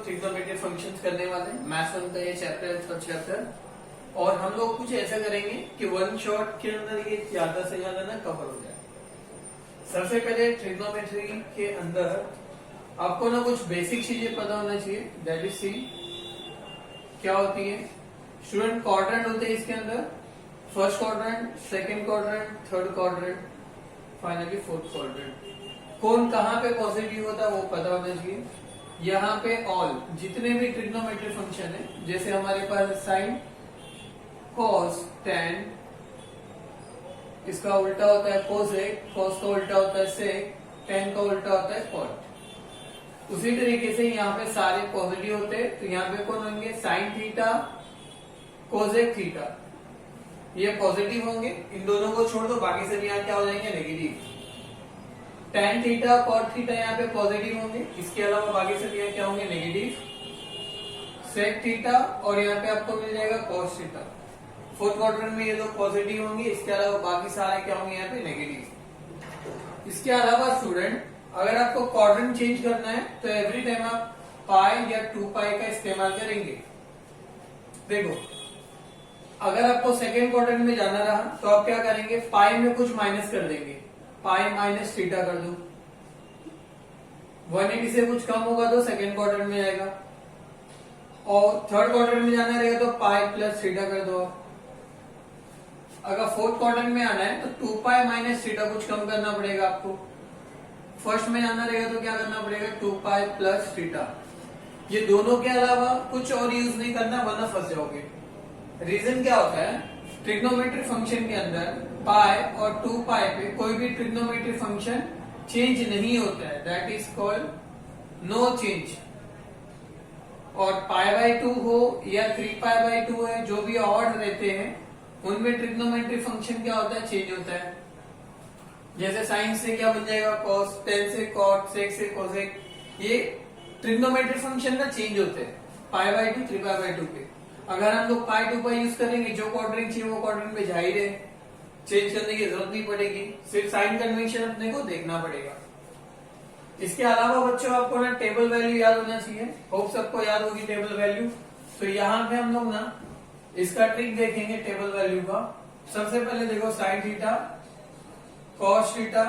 Trigonometry functions करने वाले हैं। मैथ्स 1 का ये चैप्टर है, थर्ड चैप्टर। और हम लोग कुछ ऐसा करेंगे कि वन शॉट के अंदर ये ज्यादा से ज्यादा ना कवर हो जाए। सबसे पहले ट्रिग्नोमेट्री के अंदर आपको ना कुछ बेसिक चीजें पता होना चाहिए। दैट इज सी क्या होती है स्टूडेंट। क्वाड्रेंट होते हैं इसके अंदर, first quadrant, second quadrant, third quadrant, finally fourth quadrant. कौन कहाँ पे पॉजिटिव होता है वो पता होना चाहिए। यहाँ पे ऑल जितने भी ट्रिग्नोमेट्री फंक्शन है, जैसे हमारे पास साइन, कॉस, टेन, इसका उल्टा होता है कोसेक, कॉस का उल्टा होता है सेक, टेन का उल्टा होता है कॉट। उसी तरीके से यहाँ पे सारे पॉजिटिव होते हैं, तो यहाँ पे कौन होंगे, साइन थीटा, कोसेक थीटा, ये पॉजिटिव होंगे। इन दोनों को छोड़ दो, बाकी सब यहाँ क्या हो जाएंगे, negative. Tan theta, cot theta यहाँ पे पॉजिटिव होंगे, इसके अलावा बाकी सब यहाँ क्या होंगे, नेगेटिव। सेक थीटा और यहाँ पे आपको मिल जाएगा कॉस थीटा। फोर्थ क्वाड्रेंट में ये लोग पॉजिटिव होंगे, इसके अलावा बाकी सारे क्या होंगे, यहाँ पे नेगेटिव। इसके अलावा स्टूडेंट अगर आपको क्वाड्रेंट चेंज करना है तो एवरी टाइम आप पाई या 2 पाई का इस्तेमाल करेंगे। देखो अगर आपको सेकेंड क्वाड्रेंट में जाना रहा तो आप क्या करेंगे, पाई में कुछ माइनस कर देंगे, पाई माइनस थीटा कर दो। 180 से कुछ कम होगा तो सेकेंड क्वाड्रेंट में जाएगा, और थर्ड क्वाड्रेंट में जाना रहेगा तो पाई प्लस थीटा कर दो। अगर फोर्थ क्वाड्रेंट में आना है तो 2 पाई माइनस थीटा कुछ कम करना पड़ेगा आपको। फर्स्ट में जाना रहेगा तो क्या करना पड़ेगा, 2 पाई प्लस थीटा। ये दोनों के अलावा कुछ और यूज नहीं करना, वरना फंस जाओगे। रीजन क्या होता है, ट्रिग्नोमेट्री फंक्शन के अंदर पाई और 2 पाई पे कोई भी ट्रिग्नोमेट्री फंक्शन चेंज नहीं होता है, that is called no change. और पाई बाई 2 हो या 3 पाई बाई 2 है, जो भी ऑड रहते हैं उनमें ट्रिग्नोमेट्री फंक्शन क्या होता है, चेंज होता है। जैसे साइन से क्या बन जाएगा, कॉस, टेन से कॉट, सेक से कोसेक। ये ट्रिग्नोमेट्री फंक्शन ना चेंज होते हैं पाई बाई 2, 3 पाई बाई 2 पे। अगर हम लोग पाई 2 पाई यूज करेंगे, जो क्वाड्रेंट चाहिए वो क्वाड्रेंट पे जाहिर है, चेंज करने की जरूरत नहीं पड़ेगी, सिर्फ साइन कन्वेंशन अपने को देखना पड़ेगा। इसके अलावा बच्चों आपको ना टेबल वैल्यू याद होना चाहिए। होप सबको याद होगी टेबल वैल्यू। तो यहाँ पे हम लोग ना इसका ट्रिक देखेंगे टेबल वैल्यू का। सबसे पहले देखो साइन थीटा, कॉस थीटा,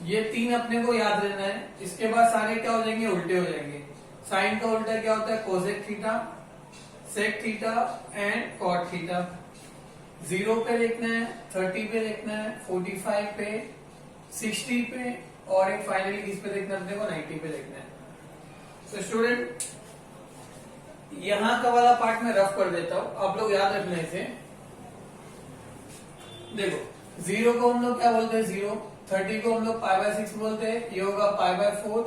ये 3 अपने को याद रहना है। इसके बाद सारे क्या हो जाएंगे, उल्टे हो जाएंगे। साइन का उल्टा क्या होता है, cosec theta, sec theta and cot theta. 0 पे लिखना है, 30 पे लिखना है, 45 पे, 60 पे, और एक फाइनली किस पे लिखना है अपने को, 90 पे लिखना है। तो स्टूडेंट यहां का वाला पार्ट में रफ कर देता हूं, आप लोग याद रखना इसे। देखो 0 को हम लोग क्या बोलते हैं, 0। 30 को हम लोग पाई बाय 6 बोलते हैं, ये होगा पाई बाय 4,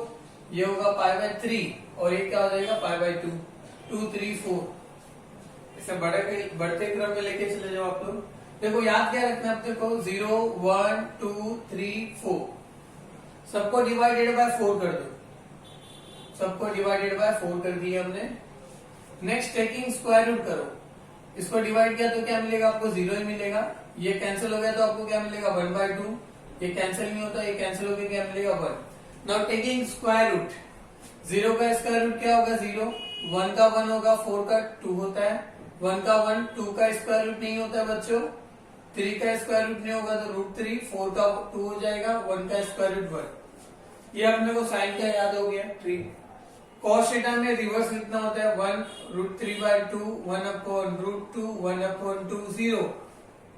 ये होगा पाई बाय 3, और ये क्या हो जाएगा, पाई बाय 2, 2, 3, 4। इसे बढ़ते क्रम में लेके चले जाओ आप लोग। देखो याद क्या रखना है आप देखो, 0, 1, 2, 3, 4, सबको डिवाइडेड बाय 4 कर दो। सबको डिवाइडेड बाय 4 कर दिया हमने। नेक्स्ट टेकिंग स्क्वायर रूट करो, इसको डिवाइड किया तो क्या मिलेगा आपको, 0 ही मिलेगा। ये कैंसिल हो गया तो आपको क्या मिलेगा, 1/2। ये कैंसिल नहीं होता, ये कैंसिल हो गया, क्या मिलेगा, 1। नाउ टेकिंग स्क्वायर रूट, 0 का स्क्वायर रूट क्या होगा, 0। 1 का 1 होगा, 4 का 2 होता है। 1 का 1, 2 का स्क्वायर रूट नहीं होता है बच्चों, 3 का स्क्वायर रूट नहीं होगा तो √3, 4 का 2 हो जाएगा, 1 का स्क्वायर रूट 1। ये अपने को साइन क्या याद हो गया, 3। कॉस थीटा में रिवर्स लिखना होता है, 1√3/2, 1/√2, 1/2, 0।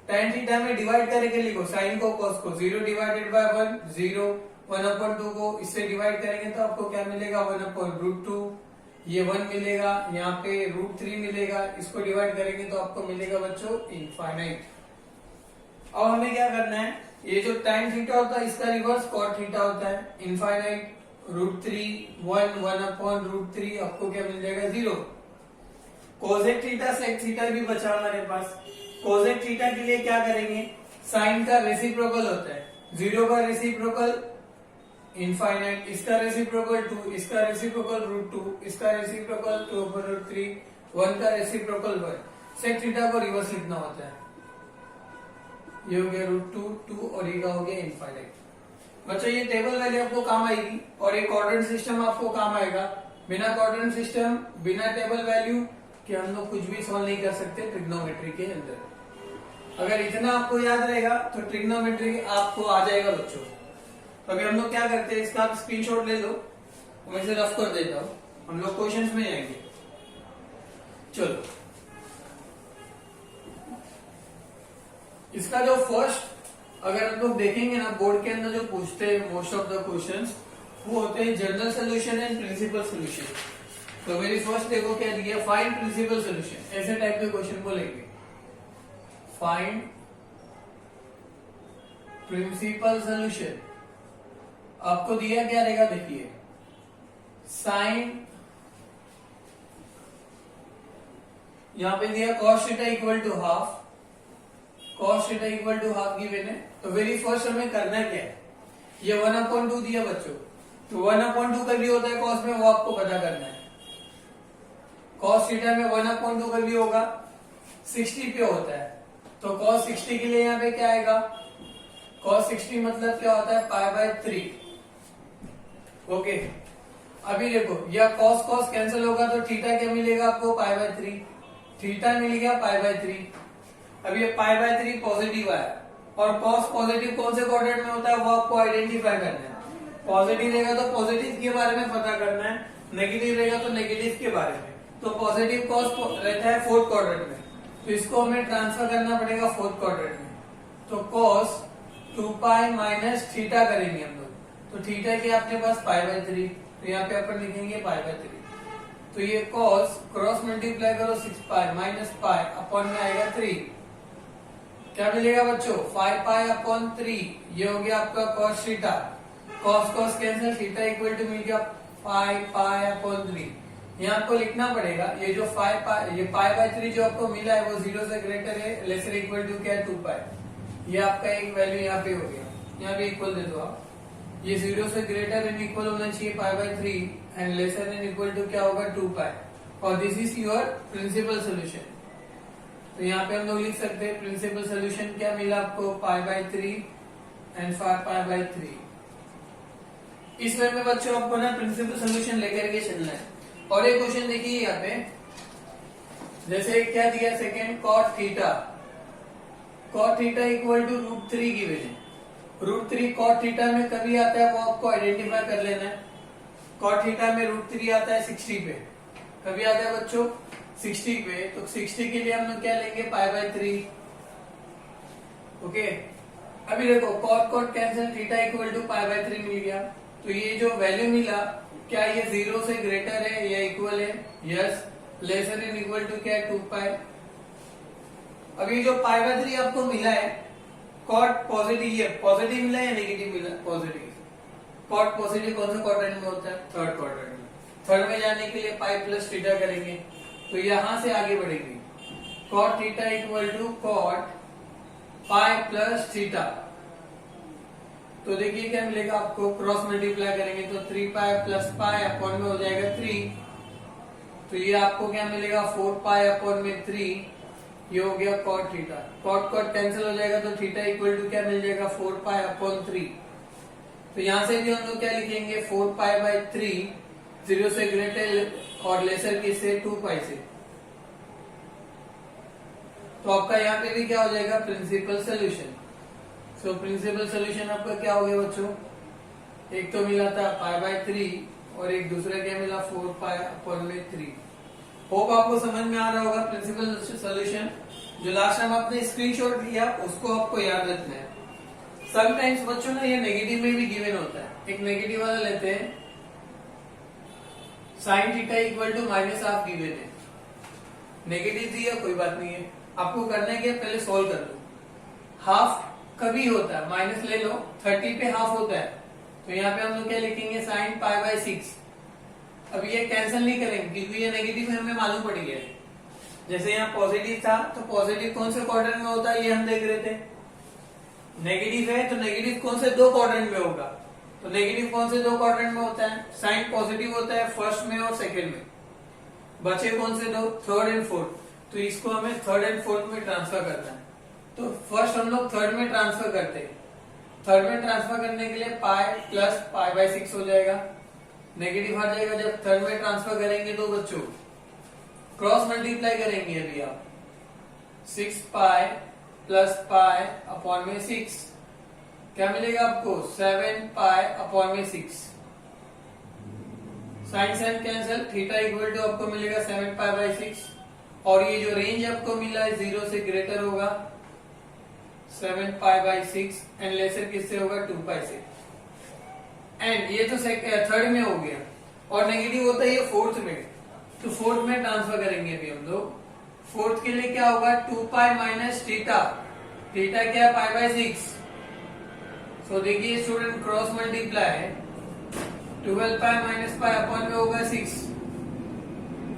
टेन थीटा में डिवाइड करके लिखो, साइन को कॉस को, 0 डिवाइडेड बाय 1, 0, 1/2 को इससे डिवाइड करेंगे तो आपको क्या मिलेगा, 1/√2, ये 1 मिलेगा, यहाँ पे √3 मिलेगा, इसको डिवाइड करेंगे तो आपको मिलेगा बच्चों इनफाइनाइट। अब हमें क्या करना है, ये जो tan थीटा होता है इसका रिवर्स cot थीटा होता है, इनफाइनाइट, √3, 1, 1/√3, आपको क्या मिल जाएगा, 0। कोसेक थीटा, सेक थीटा भी बचा हमारे पास। कोसेक थीटा के लिए क्या करेंगे, साइन का रेसिप्रोकल होता है, 0 का रेसिप्रोकल इनफाइनाइट, इसका रेसिप्रोकल 2, इसका रेसिप्रोकल √2, इसका रेसिप्रोकल 2/√3, 1 का रेसिप्रोकल 1। सेक थीटा को रिवर्स लिखना होता है, ये हो गया √2, 2 और ये हो गया इनफाइनाइट। बच्चों ये टेबल वैल्यू आपको काम आएगी और एक कोऑर्डिनेट सिस्टम आपको काम आएगा। बिना क्वाड्रेंट सिस्टम, बिना टेबल वैल्यू कि हम लोग कुछ भी सॉल्व नहीं कर सकते ट्रिग्नोमेट्री के अंदर। अगर इतना आपको याद रहेगा तो ट्रिग्नोमेट्री आपको आ जाएगा बच्चों। तो अभी हम लोग क्या करते हैं, इसका आप स्क्रीनशॉट ले लो, मैं इसे रफ कर देता हूं, हम लोग क्वेश्चंस में जाएंगे। चलो, इसका जो फर्स्ट अगर हम लोग देखेंगे ना बोर्ड के अंदर जो पूछते हैं मोस्ट ऑफ द क्वेश्चंस, वो होते हैं general solution and principal solution. तो मेरी फर्स्ट देखो क्या दिया, फाइंड प्रिंसिपल सोल्यूशन, ऐसे टाइप के क्वेश्चन बोलेंगे। फाइंड प्रिंसिपल सोल्यूशन आपको दिया क्या रहेगा, देखिए साइन, यहां पे दिया cos theta equal to half, cos theta equal to half given है। तो वेरी फर्स्ट हमें करना क्या है, ये 1/2 दिया बच्चों, तो 1/2 का भी होता है cos में, वो आपको पता करना है। cos थीटा में 1/2 का भी होगा 60 पे होता है, तो cos 60 के लिए यहाँ पे क्या आएगा, cos 60 मतलब क्या होता है π/3। ओके, अभी देखो यह cos कैंसिल होगा तो थीटा क्या मिलेगा आपको π/3, थीटा मिल गया π/3। अब ये π/3 पॉजिटिव आया, और cos पॉजिटिव कौन से क्वाड्रेंट में होता है वो आपको आइडेंटिफाई करना है। पॉजिटिव रहेगा तो पॉजिटिव के बारे में पता करना है, नेगेटिव रहेगा तो नेगेटिव के बारे में। तो पॉजिटिव cos रहता है 4th क्वाड्रेंट में, तो इसको हमें ट्रांसफर करना पड़ेगा 4th क्वाड्रेंट में। तो cos 2π माइनस थीटा करेंगे हम लोग, तो थीटा के अपने पास π/3, तो यहाँ पे अपन लिखेंगे π/3। तो ये cos क्रॉस मल्टीप्लाई करो 6π माइनस π अपॉन में आएगा 3, क्या मिलेगा बच्चों 5π/3। ये हो गया आपका cos theta, cos cancel, theta equal to मिल गया 5π/3। यहाँ आपको लिखना पड़ेगा ये जो 5π, ये π/3 जो आपको मिला है वो 0 से ग्रेटर है, लेसर इक्वल टू क्या है 2π। ये आपका एक वैल्यू यहाँ पे हो गया, यहाँ पे इक्वल दे दो आप, ये 0 से ग्रेटर एंड इक्वल होना चाहिए π/3 and lesser and equal to क्या होगा 2π, और this is your principal solution. तो यहाँ पे हम लोग लिख सकते हैं प्रिंसिपल सोल्यूशन क्या मिला आपको π/3 एंड 5π/3। इस वे में बच्चों आपको ना प्रिंसिपल सोल्यूशन लेकर के चलना है। और एक क्वेश्चन देखिए यहाँ पे, जैसे क्या दिया second cot theta equal to √3 given है। √3 cot थीटा में कभी आता है वो आपको आइडेंटिफाई कर लेना है। cot थीटा में √3 आता है 60 पे, कभी आता है बच्चों 60 पे, तो 60 के लिए हम लोग क्या लेंगे π/3। ओके, अभी देखो cot cancel, theta equal to π/3 मिल गया, तो ये जो वैल्यू मिला क्या ये 0 से ग्रेटर है या इक्वल है, yes, lesser and equal to क्या है 2π। अभी जो π/3 आपको मिला है, cot पॉजिटिव, ये पॉजिटिव मिला है या नेगेटिव मिला, पॉजिटिव। cot पॉजिटिव कौन से क्वाड्रेंट में होता है, 3rd क्वाड्रेंट में। 3rd में जाने के लिए π प्लस थीटा करेंगे, तो यहां से आगे बढ़ेंगे cot theta equal to cot π plus theta. तो देखिए क्या मिलेगा आपको, क्रॉस मल्टीप्लाई करेंगे तो 3π प्लस π अपॉन में हो जाएगा 3, तो ये आपको क्या मिलेगा 4π अपॉन में 3, ये हो गया cot थीटा। cot कैंसिल हो जाएगा तो थीटा इक्वल टू क्या मिल जाएगा 4π अपॉन 3। तो यहां से भी हम लोग क्या लिखेंगे 4π/3, 0 से ग्रेटर और लेसर किससे 2π से। तो आपका यहाँ पे भी क्या हो जाएगा principal solution. So principal solution आपका क्या हो गया बच्चों, एक तो मिला था π/3 और एक दूसरा क्या मिला 4π अपॉन में 3। होप आपको समझ में आ रहा होगा प्रिंसिपल सोल्यूशन। जो लास्ट टाइम आपने स्क्रीनशॉट लिया उसको आपको याद रखना है। समटाइम्स बच्चों ना ये नेगेटिव में भी गिवन होता है। एक नेगेटिव वाला लेते हैं, sine theta equal to -½ given है, नेगेटिव दिया कोई बात नहीं है, आपको करना है कि पहले सॉल्व कर लो। हाफ कभी होता है, माइनस ले लो, 30 पे हाफ होता है, तो यहाँ पे हम लोग क्या लिखेंगे साइन π/6। अब ये कैंसिल नहीं करेंगे क्योंकि ये नेगेटिव है, हमें मालूम पड़ गया है। जैसे यहाँ पॉजिटिव था तो पॉजिटिव कौन से क्वाड्रेंट में होता है ये हम देख रहे थे, नेगेटिव है तो नेगेटिव कौन से 2 क्वाड्रेंट में होगा, तो नेगेटिव कौन से 2 क्वाड्रेंट में होता है, साइन पॉजिटिव होता है फर्स्ट में और सेकेंड में, बचे कौन से 2, 3rd एंड 4th, तो इसको हमें 3rd एंड 4th में ट्रांसफर करना है। तो फर्स्ट हम लोग 3rd में ट्रांसफर करते हैं, 3rd में ट्रांसफर करने के लिए π प्लस π/6 हो जाएगा, नेगेटिव हट जाएगा जब थर्ड में ट्रांसफर करेंगे तो बच्चों क्रॉस मल्टीप्लाई करेंगे अभी आप 6 पाई प्लस पाई अपॉन में 6 क्या मिलेगा आपको 7 पाई अपॉन में 6 sine sine cancel theta equal to आपको मिलेगा 7 पाई बाई 6 और ये जो रेंज आपको मिला है 0 से ग्रेटर होगा 7 पाई बाई 6 एंड लेसर किससे होगा 2 पाई से एंड ये तो थर्ड में हो गया और नेगेटिव होता है ये फोर्थ में तो फोर्थ में ट्रांसफर करेंगे अभी हम लोग फोर्थ के लिए क्या होगा 2 पाई माइनस थीटा थीटा क्या है पाई बाई 6 सो देखिए student cross multiply 12 pi minus pi upon में होगा 6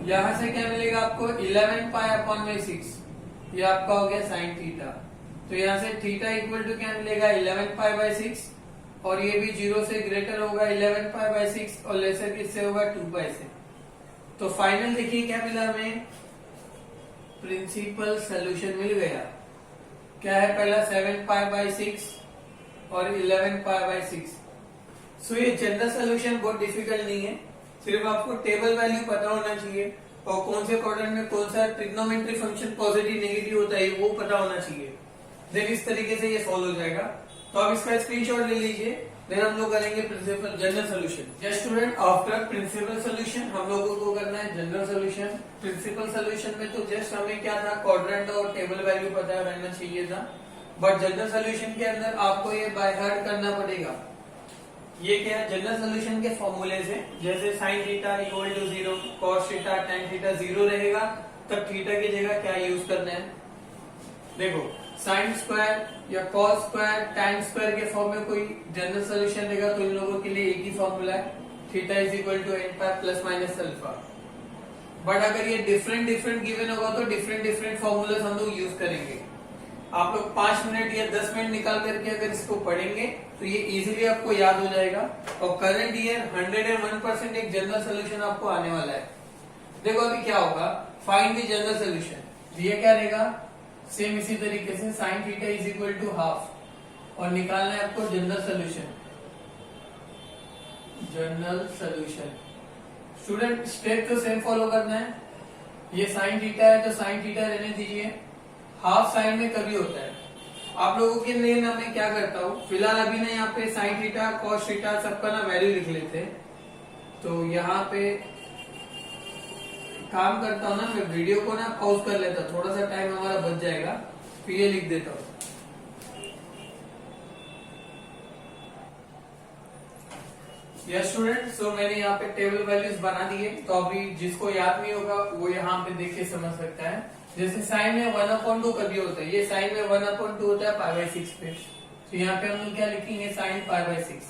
यहां से क्या मिलेगा आपको 11 पाई अपॉन में 6 ये आपका हो गया साइन थीटा तो यहां से थीटा इक्वल टू क्या मिलेगा 11 पाई बाई 6 और ये भी 0 से ग्रेटर होगा 11 पाई बाई 6 और लेसर किससे होगा 2 पाई से तो फाइनल देखिए क्या मिला हमें प्रिंसिपल सोल्यूशन मिल गया क्या है पहला 7 पाई बाई 6 और 11 पाई बाई 6 सो ये जनरल सोल्यूशन बहुत डिफिकल्ट नहीं है सिर्फ आपको टेबल वैल्यू पता होना चाहिए और कौन से क्वाड्रेंट में कौन सा ट्रिग्नोमेट्री फंक्शन पॉजिटिव नेगेटिव होता है वो पता होना चाहिए देन इस तरीके से ये सॉल्व हो जाएगा तो आप इसका स्क्रीनशॉट ले लीजिए देन हम लोग करेंगे principal general solution just student after principal solution हम लोगों को करना है जनरल सोल्यूशन प्रिंसिपल सोल्यूशन में तो जस्ट हमें क्या था क्वाड्रेंट और टेबल वैल्यू पता रहना चाहिए था बट जनरल सोल्यूशन के अंदर आपको ये बाय हार्ट करना पड़ेगा ये क्या है जनरल सोल्यूशन के फॉर्मूले से जैसे sine theta equal to 0 cos theta tan theta 0 रहेगा तब थीटा की जगह क्या यूज करना है देखो साइन स्क्वायर या कॉस स्क्वायर tan स्क्वायर के फॉर्म में कोई जनरल सोल्यूशन रहेगा तो इन लोगों के लिए एक ही फॉर्मूला है theta is equal to n pi plus minus alpha but अगर ये डिफरेंट डिफरेंट गिवन होगा तो डिफरेंट डिफरेंट फॉर्मूले हम लोग यूज करेंगे आप लोग 5 मिनट या 10 मिनट निकाल करके अगर इसको पढ़ेंगे तो ये इजीली आपको याद हो जाएगा और करंट ईयर 101% एक जनरल सोल्यूशन आपको आने वाला है देखो अभी क्या होगा फाइंड द जनरल सोल्यूशन ये क्या रहेगा सेम इसी तरीके से sine theta is equal to half और निकालना है आपको general solution general solution student step तो सेम फॉलो करना है ये साइन थीटा है तो साइन थीटा रहने दीजिए हाफ साइन में कभी होता है आप लोगों के लिए ना मैं क्या करता हूँ फिलहाल अभी ना यहाँ पे साइन थीटा कॉस थीटा सबका ना वैल्यू लिख लेते हैं तो यहाँ पे काम करता हूँ ना मैं वीडियो को ना पॉज कर लेता हूँ थोड़ा सा टाइम हमारा बच जाएगा फिर ये लिख देता हूँ यस स्टूडेंट सो मैंने यहाँ पे टेबल वैल्यूज बना दिए तो अभी जिसको याद नहीं होगा वो यहाँ पे देख के समझ सकता है जैसे साइन में 1/2 कभी होता है ये साइन में 1/2 होता है पाई बाई 6 पे तो यहाँ पे हम लोग क्या लिखेंगे साइन पाई बाई 6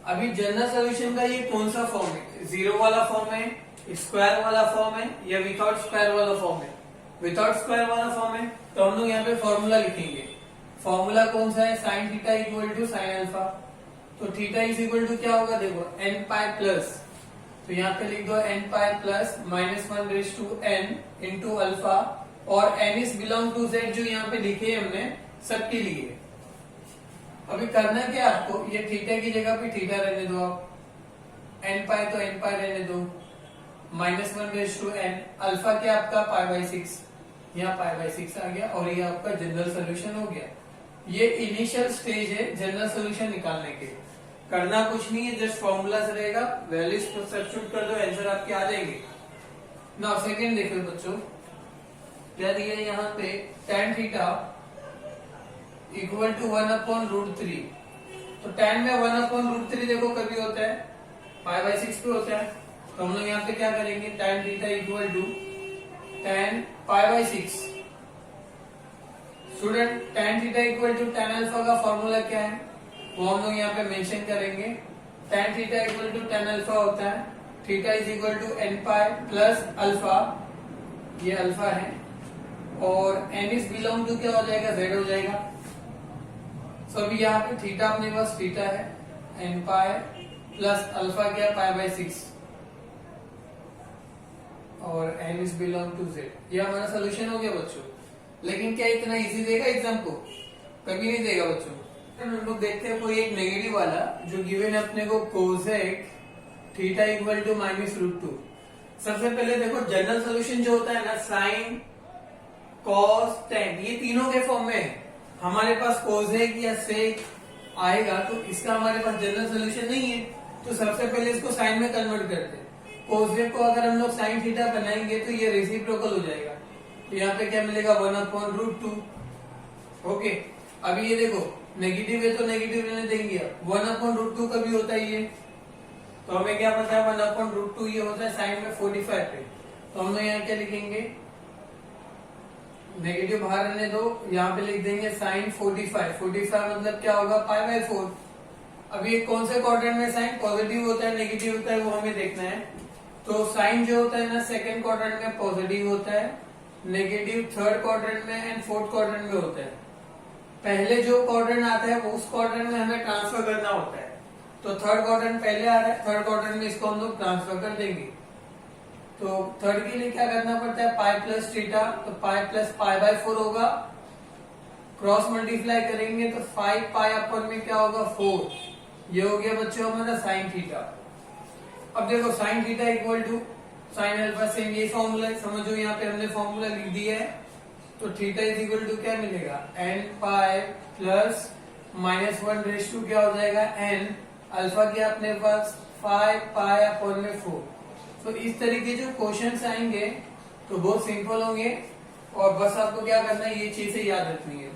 अभी जनरल सोल्यूशन का ये कौन सा फॉर्म है 0 वाला फॉर्म है स्क्वायर वाला फॉर्म है या विदाउट स्क्वायर वाला फॉर्म है विदाउट स्क्वायर वाला फॉर्म है तो हम लोग यहाँ पे फॉर्मूला लिखेंगे फॉर्मूला कौन सा है sine theta equal to sine alpha तो थीटा इज इक्वल टू क्या होगा देखो n पाई प्लस तो यहाँ पे लिख दो n pi plus -1 raise to n into alpha और n is belong to z जो यहाँ पे लिखे हमने सबके लिए अभी करना क्या आपको ये थीटा की जगह पे थीटा रहने दो आप n पाई तो n पाई रहने दो -1 रेज टू n अल्फा क्या आपका पाई बाई 6 यहाँ पाई बाई 6 आ गया और ये आपका जनरल सोल्यूशन हो गया ये इनिशियल स्टेज है जनरल सोल्यूशन निकालने के करना कुछ नहीं है जस्ट फॉर्मूला से रहेगा वैल्यूज को सब्स्टिट्यूट कर दो आंसर आपके आ जाएंगे नाउ सेकंड देखो बच्चों क्या दिया है यहाँ पे tan थीटा इक्वल टू 1/√3 तो tan में 1/√3 देखो कभी होता है पाई बाई 6 पे होता है तो हम लोग यहाँ पे क्या करेंगे tan theta equal to tan pi by 6 student tan theta equal to tan alpha का फॉर्मूला क्या है वो हम लोग यहाँ पे मेंशन करेंगे tan theta equal to tan alpha होता है theta is equal to n pi plus alpha ये अल्फा है और n इज बिलोंग टू क्या हो जाएगा z हो जाएगा सो अभी यहाँ पे थीटा अपने पास थीटा है n पाई प्लस अल्फा क्या पाई बाई 6 और n is belong to z ये हमारा सोल्यूशन हो गया बच्चों लेकिन क्या इतना इजी देगा एग्जाम को कभी नहीं देगा बच्चों हम लोग देखते हैं कोई एक नेगेटिव वाला जो गिवन है अपने को कोसेक थीटा इक्वल टू -√2। सबसे पहले देखो जनरल सोल्यूशन जो होता है ना, साइन कॉस टेन, ये तीनों के फॉर्म में है। हमारे पास कोसेक या सेक आएगा तो इसका हमारे पास जनरल सोल्यूशन नहीं है, तो सबसे पहले इसको साइन में कन्वर्ट करते हैं। कोसेक को अगर हम लोग साइन थीटा बनाएंगे तो ये रेसिप्रोकल हो जाएगा, तो यहाँ पे क्या मिलेगा 1/√2। ओके, अभी ये देखो नेगेटिव है तो नेगेटिव रहने देंगे, 1/√2 कभी होता है ये, तो हमें क्या पता है 1/√2 ये होता है साइन में 45 पे, तो हम लोग यहाँ क्या लिखेंगे, नेगेटिव बाहर रहने दो, यहाँ पे लिख देंगे साइन 45 मतलब क्या होगा π/4। अब ये कौन से क्वाड्रेंट में साइन पॉजिटिव होता है नेगेटिव होता है वो हमें देखना है। तो साइन जो होता है ना सेकंड क्वाड्रेंट में पॉजिटिव होता है, नेगेटिव थर्ड क्वाड्रेंट में एंड फोर्थ क्वाड्रेंट में होता है। पहले जो क्वाड्रेंट आता है वो उस क्वाड्रेंट में हमें ट्रांसफर करना होता है, तो थर्ड क्वाड्रेंट पहले आ रहा है, थर्ड क्वाड्रेंट में इसको हम लोग ट्रांसफर कर देंगे। तो थर्ड के लिए क्या करना पड़ता है π+θ, तो π+π/4 होगा, क्रॉस मल्टीप्लाई करेंगे तो 5π में क्या होगा 4, ये हो गया बच्चों हमारा साइन थीटा। अब देखो sine theta equal to sine alpha, same ये फॉर्मूला समझो, यहाँ पे हमने फॉर्मूला लिख दिया है, तो थीटा इज इक्वल टू क्या मिलेगा n π +-1 रेस टू क्या हो जाएगा n, अल्फा क्या अपने पास 5π/4। तो इस तरीके जो क्वेश्चंस आएंगे तो बहुत सिंपल होंगे, और बस आपको क्या करना है ये चीजें याद रखनी है।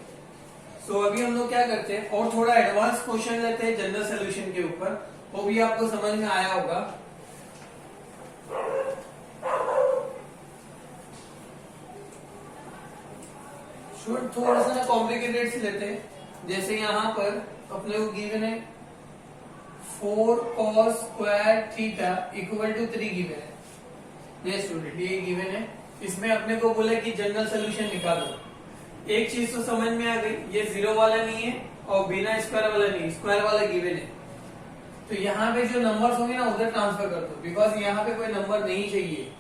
सो अभी हम लोग क्या करते हैं और थोड़ा एडवांस क्वेश्चन लेते हैं जनरल सोल्यूशन के ऊपर, वो भी आपको समझ में आया होगा। थोड़ा सा ना कॉम्प्लिकेटेड से लेते हैं, जैसे यहाँ पर अपने को गिवन है 4 cos square theta equal to 3 given है। ये स्टूडेंट ये गिवन है, इसमें अपने को बोला कि जनरल सोल्यूशन निकालो। एक चीज तो समझ में आ गई, ये जीरो वाला नहीं है और बिना स्क्वायर वाला नहीं, स्क्वायर वाला गिवन है। तो यहाँ पे जो नंबर्स होंगे ना उधर ट्रांसफर कर दो, बिकॉज यहाँ पे कोई नंबर नहीं चाहिए।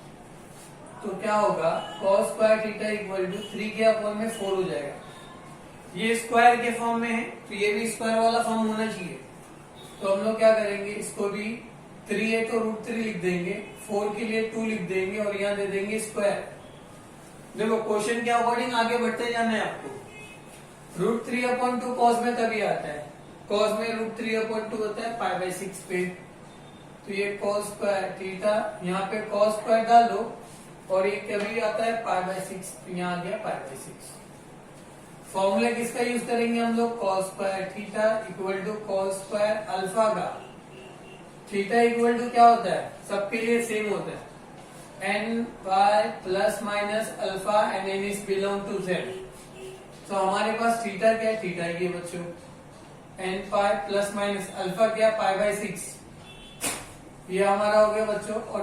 तो क्या होगा cos square theta equal to 3 के अपॉन में 4 हो जाएगा। ये स्क्वायर के फॉर्म में है तो ये भी स्क्वायर वाला फॉर्म होना चाहिए, तो हम लोग क्या करेंगे इसको भी 3 है तो √3 लिख देंगे, 4 के लिए 2 लिख देंगे और यहाँ दे देंगे स्क्वायर। देखो क्वेश्चन के अकॉर्डिंग आगे बढ़ते जाना है आपको। √3/2 cos में कभी आता है, cos में √3/2 होता है π/6 पे, तो ये cos स्क्वायर थीटा, यहाँ पे cos स्क्वायर डालो और ये कभी आता है π/6, तो यहाँ आ गया π/6। फॉर्मूला किसका यूज करेंगे हम लोग, cos square theta equal to cos square alpha का। थीटा इक्वल टू क्या होता है, सबके लिए सेम होता है n y ± alpha and n is belong to z। तो हमारे पास थीटा क्या है, थीटा ये बच्चों n ± अल्फा क्या π/6, ये हमारा हो गया बच्चों, और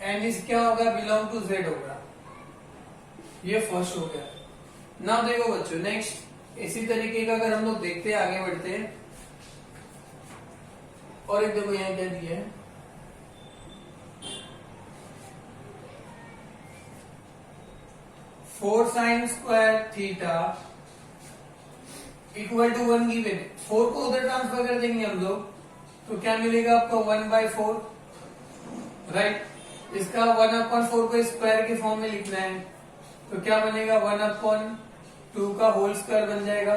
n इज क्या होगा बिलोंग टू z होगा, ये फर्स्ट हो गया। नाउ देखो बच्चों नेक्स्ट इसी तरीके का अगर हम लोग देखते हैं आगे बढ़ते हैं, और एक देखो यहाँ क्या दिया है, four sine square theta equal to 1 given. 4 को उधर ट्रांसफर कर देंगे हम लोग, तो क्या मिलेगा आपको 1/4, राइट। इसका 1/4 को स्क्वायर के फॉर्म में लिखना है, तो क्या बनेगा 1/2 का होल स्क्वायर बन जाएगा।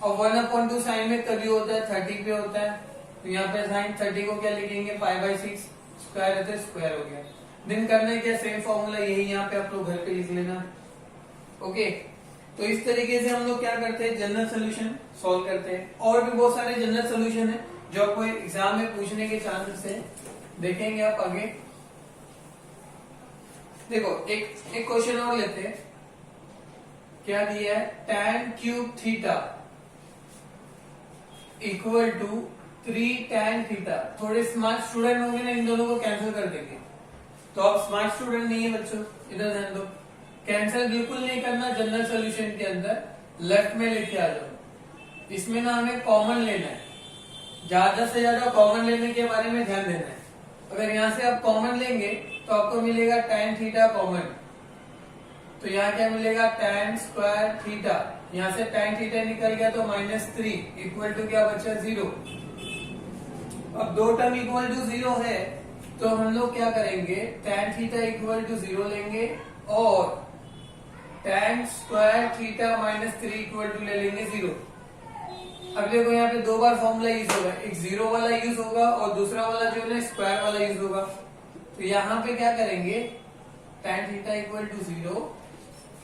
और 1/2 साइन में कभी होता है 30 पे होता है, तो यहाँ पे साइन 30 को क्या लिखेंगे π/6, स्क्वायर है तो स्क्वायर हो गया। दिन करने क्या सेम फॉर्मूला यही यहाँ पे आप लोग घर पे लिख लेना। ओके, तो इस तरीके से हम लोग क्या करते हैं जनरल सोल्यूशन सॉल्व करते हैं। और भी बहुत सारे जनरल सोल्यूशन है जो आपको एग्जाम में पूछने के चांसेस है, देखेंगे आप आगे। देखो एक क्वेश्चन और लेते हैं, क्या दिया है, tan cube theta equal to 3 tan theta. थोड़े स्मार्ट स्टूडेंट होंगे ना, इन दोनों को कैंसिल कर देंगे। तो आप स्मार्ट स्टूडेंट नहीं है बच्चों, इधर ध्यान दो, कैंसिल बिल्कुल नहीं करना। जनरल सोल्यूशन के अंदर लेफ्ट में लेके आ जाओ, इसमें ना हमें कॉमन लेना है, ज्यादा से ज्यादा कॉमन लेने के बारे में ध्यान देना है। अगर यहाँ से आप कॉमन लेंगे तो आपको मिलेगा tan थीटा कॉमन, तो यहाँ क्या मिलेगा tan स्क्वायर थीटा, यहाँ से tan थीटा निकल गया तो -3 इक्वल टू क्या बचा 0। अब दो टर्म इक्वल टू 0 है तो हम लोग क्या करेंगे, tan थीटा इक्वल टू 0 लेंगे और tan square theta minus 3 equal to ले लेंगे 0। अब देखो यहाँ पे दो बार फॉर्मूला यूज होगा, एक 0 वाला यूज होगा और दूसरा वाला जो है स्क्वायर वाला यूज होगा। तो यहाँ पे क्या करेंगे, tan थीटा इक्वल टू 0,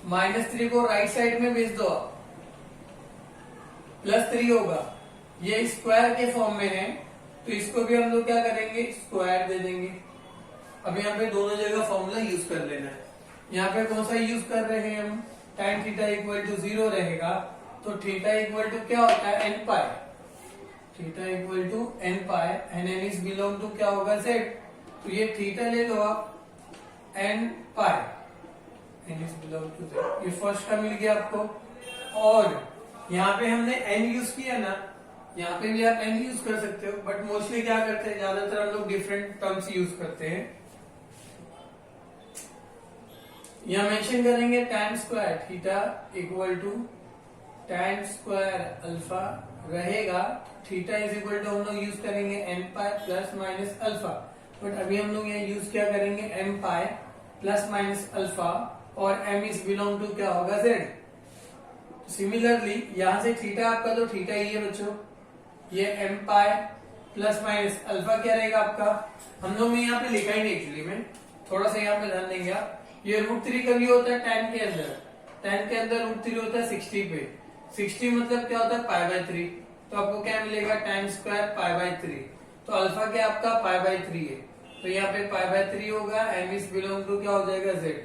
-3 को राइट साइड में भेज दो आप, +3 होगा, ये स्क्वायर के फॉर्म में है तो इसको भी हम लोग क्या करेंगे, स्क्वायर दे देंगे। अब यहाँ पे दोनों जगह फॉर्मूला यूज कर लेना है। यहाँ पे कौन सा यूज कर रहे हैं हम, tan थीटा इक्वल टू 0 रहेगा तो थीटा इक्वल टू क्या होता है, n pi, theta equal to n pi and n is belong to क्या होगा, z। तो ये थीटा ले लो आप, n pi, n is belong to z, ये फर्स्ट का मिल गया आपको। और यहाँ पे हमने n यूज किया ना, यहाँ पे भी आप n यूज कर सकते हो, बट मोस्टली क्या करते हैं, ज्यादातर हम लोग डिफरेंट टर्म्स यूज करते हैं। यहाँ मेंशन करेंगे tan square theta equal to tan square alpha रहेगा, थीटा इज इक्वल टू हम लोग यूज करेंगे n pi plus minus alpha, but अभी हम लोग यहाँ यूज क्या करेंगे, m pi plus minus alpha और m इज बिलोंग टू क्या होगा, z। सिमिलरली यहाँ से थीटा आपका तो थीटा ही है बच्चों, ये m pi plus minus alpha क्या रहेगा आपका, हम लोग ने यहाँ पे लिखा ही नहीं एक्चुअली में, थोड़ा सा यहाँ पे ध्यान देंगे आप। ये √3 कभी होता है tan के अंदर, tan के अंदर √3 होता है 60 पे, 60 मतलब क्या होता है π/3, तो आपको क्या मिलेगा, tan स्क्वायर π/3, तो अल्फा क्या आपका π/3 है, तो यहाँ पे π/3 होगा, m इज बिलोंग टू क्या हो जाएगा, z।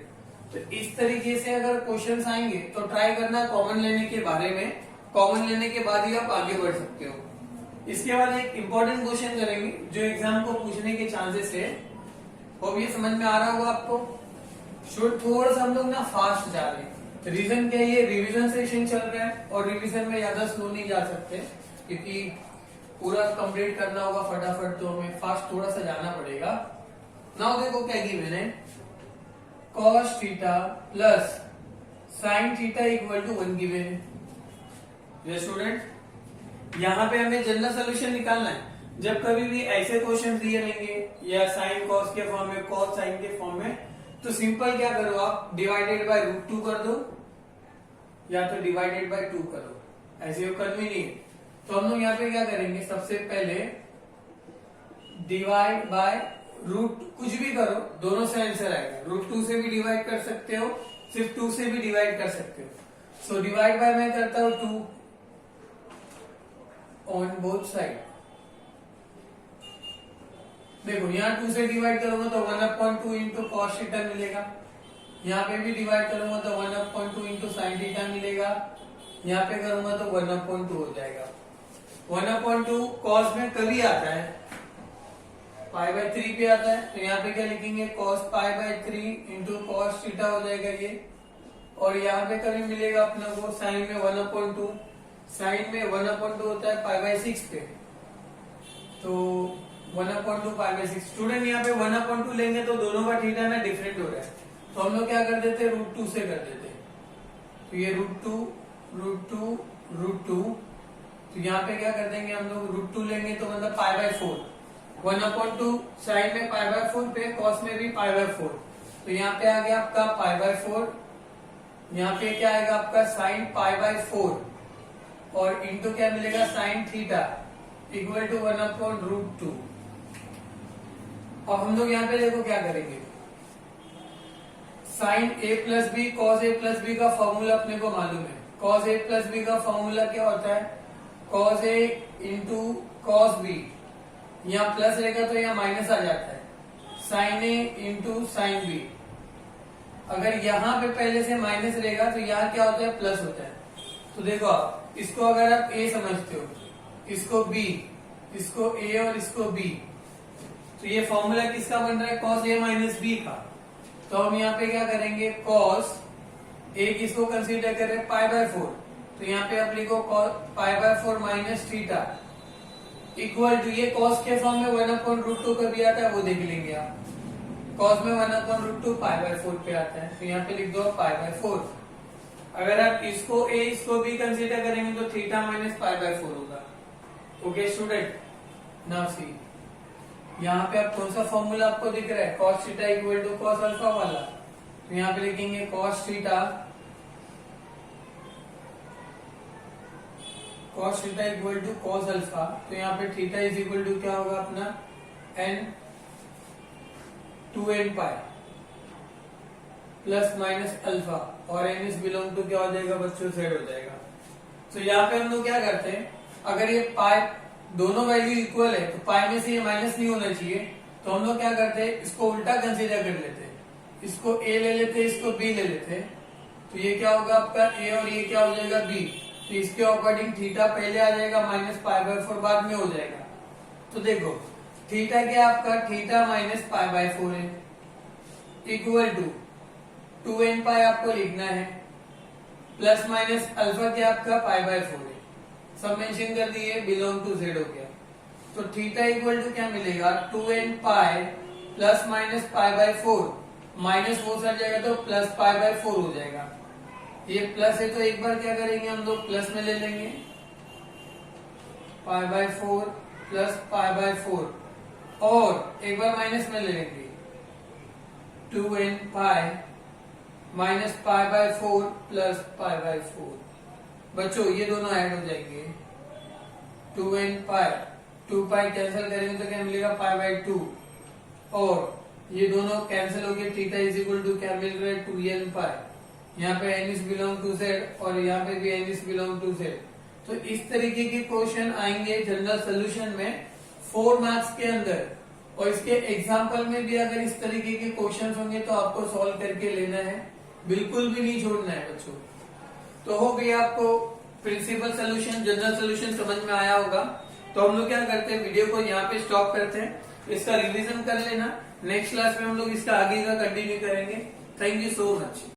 तो इस तरीके से अगर क्वेश्चंस आएंगे तो ट्राई करना कॉमन लेने के बारे में, कॉमन लेने के बाद ही आप आगे बढ़ सकते हो। इसके बाद एक इंपॉर्टेंट क्वेश्चन करेंगे जो एग्जाम को पूछने के चांसेस है, वो भी समझ में आ रहा होगा आपको। थोड़ा सा हम लोग ना फास्ट जा रहे हैं, रीजन क्या है, ये रिवीजन सेशन चल रहा है और रिवीजन में ज्यादा स्लो नहीं जा सकते क्योंकि पूरा कंप्लीट करना होगा फटाफट, तो हमें फास्ट थोड़ा सा जाना पड़ेगा। नाउ देखो क्या गिवन है, cos theta plus sin theta equal to 1 given है। ये स्टूडेंट यहाँ पे हमें जनरल सोल्यूशन निकालना है। जब कभी भी ऐसे क्वेश्चन दिए रहेंगे या साइन कॉस के फॉर्म में, कॉस साइन के फॉर्म में, तो सिंपल क्या करो आप, डिवाइडेड बाय √2 कर दो या तो डिवाइडेड बाय 2 करो, ऐसे करनी नहीं है। तो हम लोग यहाँ पे क्या करेंगे, सबसे पहले डिवाइड बाय रूट, कुछ भी करो, दोनों से आंसर आएगा। √2 से भी डिवाइड कर सकते हो, सिर्फ 2 से भी डिवाइड कर सकते हो। सो डिवाइड बाय मैं करता हूं 2 ऑन बोथ साइड। देखो यहाँ 2 से डिवाइड करूंगा तो 1/2 इंटू कॉस थीटा मिलेगा, यहाँ पे भी डिवाइड करूंगा तो 1/2 इंटू साइन थीटा मिलेगा, यहाँ पे करूंगा तो 1/2 हो जाएगा। 1/2 कॉस में कभी आता है, π/3 पे आता है, तो यहाँ पे क्या लिखेंगे, cos π/3 इंटू कॉस थीटा हो जाएगा ये। और यहाँ पे कभी मिलेगा अपने को साइन में 1/2, साइन में 1/2 होता है π/6 पे, तो 1/2 π/6। स्टूडेंट यहाँ पे 1/2 लेंगे तो दोनों का थीटा ना डिफरेंट हो रहा है, तो हम लोग क्या कर देते, √2 से कर देते। तो ये √2, तो यहाँ पे क्या कर देंगे हम लोग, √2 लेंगे तो मतलब π/4, 1/2 साइन में π/4 पे, कॉस में भी π/4, तो यहाँ पे आ गया आपका π/4, यहाँ पे क्या आएगा आपका साइन π/4 और इंटू क्या मिलेगा, साइन थीटा इक्वल टू 1/√2। और हम लोग यहाँ पे देखो क्या करेंगे, sine a plus B cos a plus B का फॉर्मूला अपने को मालूम है। कॉस a प्लस बी का फॉर्मूला क्या होता है, cos a into cos B, यहाँ प्लस रहेगा तो यहाँ माइनस आ जाता है, sine a into sine B. अगर यहाँ पे पहले से माइनस रहेगा तो यहाँ क्या होता है, प्लस होता है। तो देखो आप इसको अगर आप a समझते हो, इसको b, इसको a और इसको b, तो ये फॉर्मूला किसका बन रहा है, cos a माइनस बी का। तो हम यहाँ पे क्या करेंगे, cos a किसको कंसीडर कर रहे हैं, π/4, तो यहाँ पे आप लिखो π/4 माइनस थीटा इक्वल टू, ये cos के फॉर्म में 1/√2 का भी आता है, वो देख लेंगे आप। cos में 1/√2 π/4 पे आता है, तो यहाँ पे लिख दो π/4। अगर आप इसको a इसको b कंसीडर करेंगे तो थीटा माइनस π/4 होगा। ओके स्टूडेंट, नाउ सी यहाँ पे आप कौन सा फॉर्मूला आपको दिख रहा है, cos theta equal to cos alpha वाला। तो यहाँ पे लिखेंगे cos theta equal to cos alpha. तो यहाँ पे थीटा इज इक्वल टू क्या होगा अपना n 2n पाई प्लस माइनस अल्फा, और n इज बिलोंग टू क्या हो जाएगा बच्चों, z हो जाएगा। तो यहाँ पे हम लोग क्या करते हैं, अगर ये पाई दोनों वैल्यू इक्वल है तो पाई में से ये माइनस नहीं होना चाहिए, तो हम लोग क्या करते हैं, इसको उल्टा कंसीडर कर लेते हैं, इसको a ले लेते हैं, इसको b ले लेते हैं। तो ये क्या होगा आपका a और ये क्या हो जाएगा b। तो इसके अकॉर्डिंग थीटा पहले आ जाएगा, माइनस पाई बाय 4 बाद में हो जाएगा। तो देखो थीटा क्या आपका, थीटा माइनस पाई बाय 4 है, इक्वल टू 2n पाई आपको लिखना है, प्लस माइनस अल्फा क्या आपका पाई बाय 4 है, सब मेंशन कर दिए, बिलोंग टू z हो गया। तो थीटा इक्वल टू क्या मिलेगा, 2n pi plus minus pi by 4, minus वो सर जाएगा तो प्लस पाई बाय 4 हो जाएगा। ये प्लस है तो एक बार क्या करेंगे हम लोग प्लस में ले लेंगे, pi by 4 plus pi by 4, और एक बार माइनस में ले लेंगे 2n pi minus pi by 4 plus pi by 4। बच्चों ये दोनों ऐड हो जाएंगे, 2n पाई 2 पाई कैंसिल करेंगे तो क्या मिलेगा पाई बाय 2, और ये दोनों कैंसिल हो गए, थीटा इज इक्वल टू क्या मिल रहा है 2n पाई, यहाँ पे n is belong to z और यहाँ पे भी n is belong to z। तो इस तरीके के क्वेश्चन आएंगे जनरल सोल्यूशन में 4 मार्क्स के अंदर, और इसके एग्जाम्पल में भी अगर इस तरीके के क्वेश्चन होंगे तो आपको सॉल्व करके लेना है, बिल्कुल भी नहीं छोड़ना है बच्चों। तो हो गया आपको प्रिंसिपल सोल्यूशन, जनरल सोल्यूशन समझ में आया होगा। तो हम लोग क्या करते हैं, वीडियो को यहाँ पे स्टॉप करते हैं, इसका रिवीजन कर लेना, नेक्स्ट क्लास में हम लोग इसका आगे का कंटिन्यू करेंगे। Thank you so much.